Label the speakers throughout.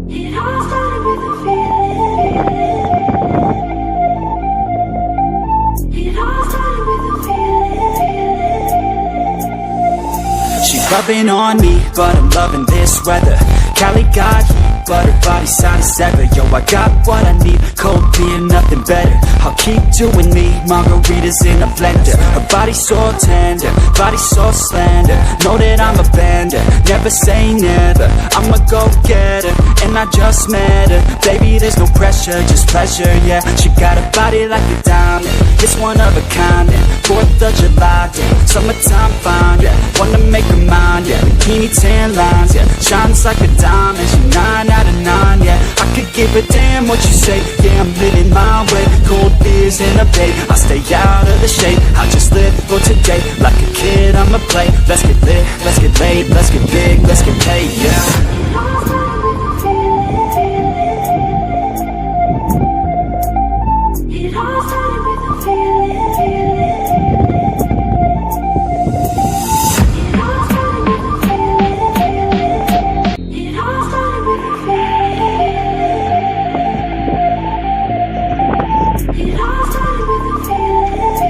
Speaker 1: It all started with a feeling. It all started with a feeling.
Speaker 2: She's rubbing on me, but I'm loving this weather. Cali got heat, but her body's hot as ever. Yo, I got what I need, cold beer, nothing better. I'll keep doing me, margaritas in a blender. Her body's so tender, body so slender. Know that I'm a bender, never say never. I'm a go-getter, and I just met her. Baby, there's no pressure, just pleasure, yeah. She got a body like a diamond, it's one of a kind, yeah. 4th of July, yeah. Summertime fine, yeah. Wanna make her mine, yeah. Bikini tan lines, yeah. Shines like a diamond, she 9 out of 9, yeah. I could give a damn what you say, yeah. I'm living my way, cold beers in a bay. I stay out of the shade, I just live for today. Like a kid, I'ma play. Let's get lit, let's get laid, let's get big, let's get paid, yeah.
Speaker 1: It all started with a feeling. It all started with a feeling. It all started with a feeling. It all started with a feeling.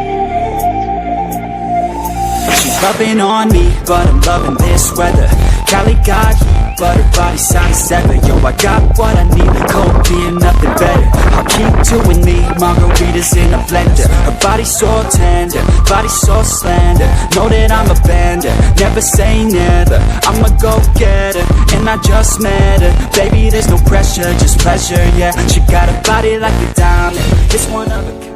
Speaker 2: She's rubbing on me, but I'm loving this weather. Cali got heat, but her body's hot as ever. Yo, I got what I need, cold beer, nothing better. I'll keep doing me, margaritas in a blender. Her body's so tender, body so slender. Know that I'm a bender, never say never. I'm a go-getter, and I just met her. Baby, there's no pressure, just pleasure, yeah. She got a body like a diamond, it's one of a kind.